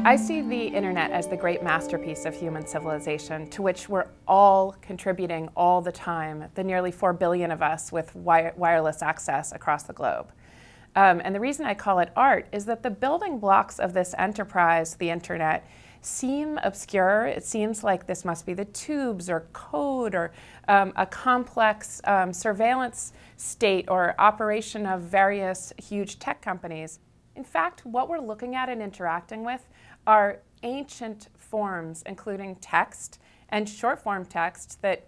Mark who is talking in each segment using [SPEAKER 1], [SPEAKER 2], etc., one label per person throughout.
[SPEAKER 1] I see the internet as the great masterpiece of human civilization, to which we're all contributing all the time, the nearly 4 billion of us with wireless access across the globe. And the reason I call it art is that the building blocks of this enterprise, the internet, seem obscure. It seems like this must be the tubes or code or a complex surveillance state or operation of various huge tech companies. In fact, what we're looking at and interacting with are ancient forms, including text and short-form text that,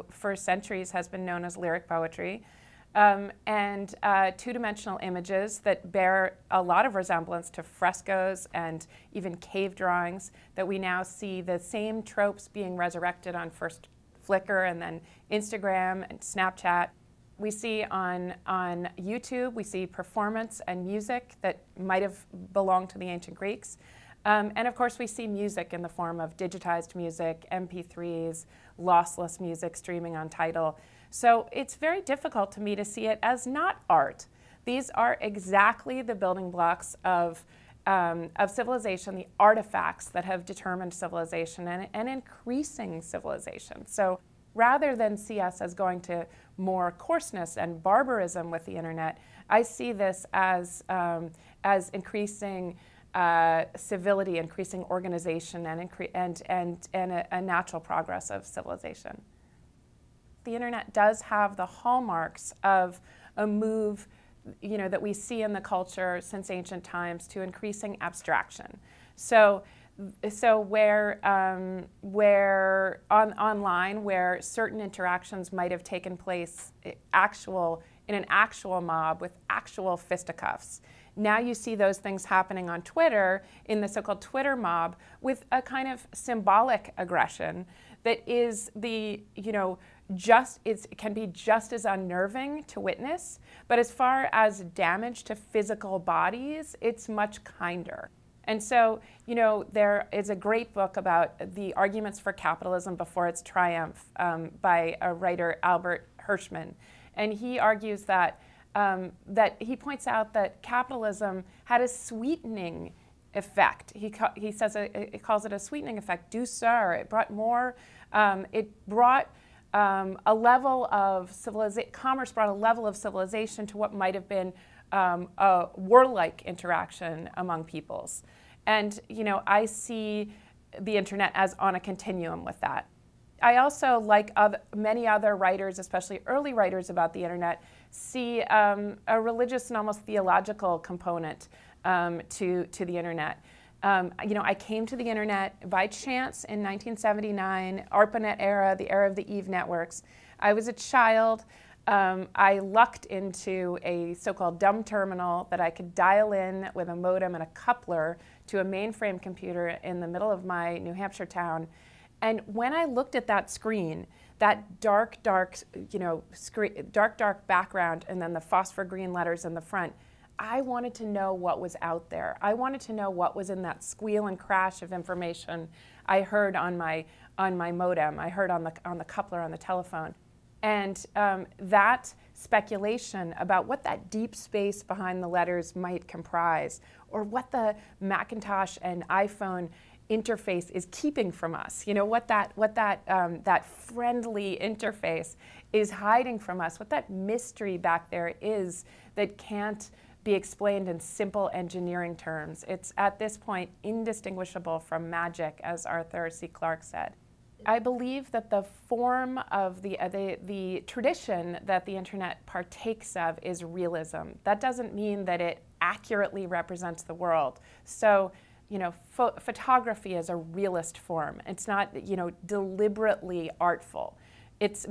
[SPEAKER 1] for centuries has been known as lyric poetry, and two-dimensional images that bear a lot of resemblance to frescoes and even cave drawings that we now see the same tropes being resurrected on first Flickr and then Instagram and Snapchat. We see on YouTube, we see performance and music that might have belonged to the ancient Greeks. And of course, we see music in the form of digitized music, MP3s, lossless music streaming on Tidal. So it's very difficult to me to see it as not art. These are exactly the building blocks of civilization, the artifacts that have determined civilization and increasing civilization. So rather than see us as going to more coarseness and barbarism with the internet, I see this as increasing civility, increasing organization, and a natural progress of civilization. The internet does have the hallmarks of a move, that we see in the culture since ancient times to increasing abstraction. So where online, where certain interactions might have taken place in an actual mob with actual fisticuffs, now you see those things happening on Twitter in the so-called Twitter mob with a kind of symbolic aggression that is can be just as unnerving to witness, but as far as damage to physical bodies, it's much kinder. And so, there is a great book about the arguments for capitalism before its triumph by a writer, Albert Hirschman. And he argues that he points out that capitalism had a sweetening effect. He says it calls it a sweetening effect, douceur. It brought more, a level of civilization. Commerce brought a level of civilization to what might have been a warlike interaction among peoples. And, I see the internet as on a continuum with that. I also, like many other writers, especially early writers about the internet, see a religious and almost theological component to the internet. I came to the internet by chance in 1979, ARPANET era, the era of the Eve networks. I was a child. I lucked into a so-called dumb terminal that I could dial in with a modem and a coupler to a mainframe computer in the middle of my New Hampshire town. And when I looked at that screen, that dark background and then the phosphor green letters in the front, I wanted to know what was out there. I wanted to know what was in that squeal and crash of information I heard on my modem, I heard on the coupler on the telephone. And that speculation about what that deep space behind the letters might comprise, or what the Macintosh and iPhone interface is keeping from us, what that friendly interface is hiding from us, what that mystery back there is that can't be explained in simple engineering terms. It's at this point indistinguishable from magic, as Arthur C. Clarke said. I believe that the form of the tradition that the internet partakes of is realism. That doesn't mean that it accurately represents the world. So, photography is a realist form. It's not, deliberately artful. It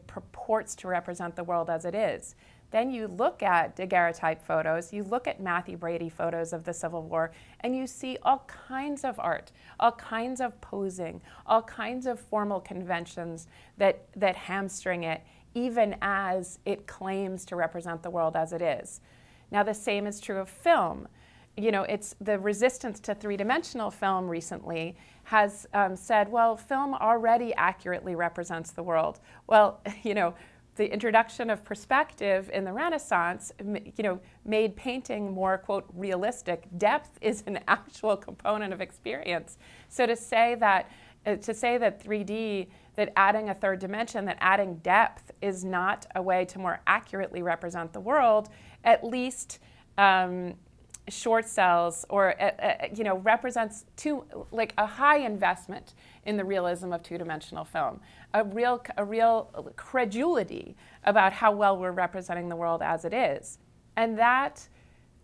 [SPEAKER 1] purports to represent the world as it is. Then you look at daguerreotype photos, you look at Matthew Brady photos of the Civil War, and you see all kinds of art, all kinds of posing, all kinds of formal conventions that hamstring it, even as it claims to represent the world as it is. Now, the same is true of film. It's the resistance to three-dimensional film recently has said, well, film already accurately represents the world. Well, the introduction of perspective in the Renaissance, made painting more, quote, realistic. Depth is an actual component of experience. So to say that 3D, that adding a third dimension, that adding depth is not a way to more accurately represent the world, at least short sells or represents a high investment in the realism of two-dimensional film, a real credulity about how well we're representing the world as it is. And that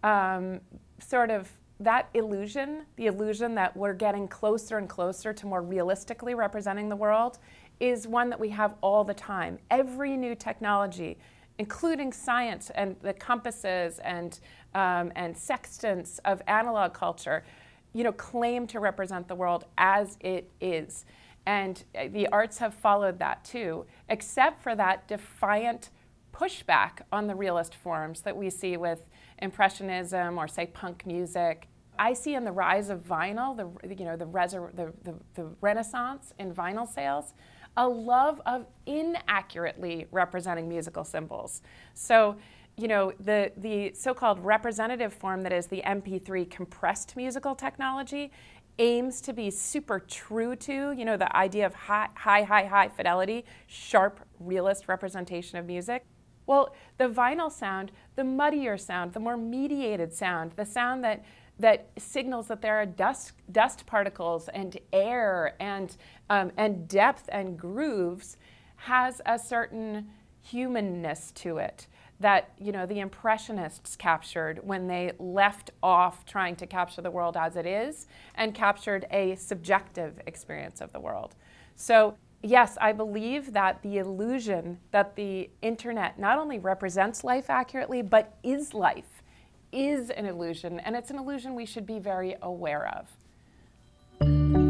[SPEAKER 1] that illusion, the illusion that we're getting closer and closer to more realistically representing the world, is one that we have all the time. Every new technology, including science and the compasses and sextants of analog culture, claim to represent the world as it is. And the arts have followed that too, except for that defiant pushback on the realist forms that we see with Impressionism or, say, punk music. I see in the rise of vinyl, the renaissance in vinyl sales, a love of inaccurately representing musical symbols. So, the so-called representative form that is the MP3 compressed musical technology aims to be super true to, the idea of high fidelity, sharp, realist representation of music. Well, the vinyl sound, the muddier sound, the more mediated sound, the sound that signals that there are dust particles and air and depth and grooves, has a certain humanness to it that the Impressionists captured when they left off trying to capture the world as it is and captured a subjective experience of the world. So yes, I believe that the illusion that the internet not only represents life accurately, but is life, is an illusion, and it's an illusion we should be very aware of.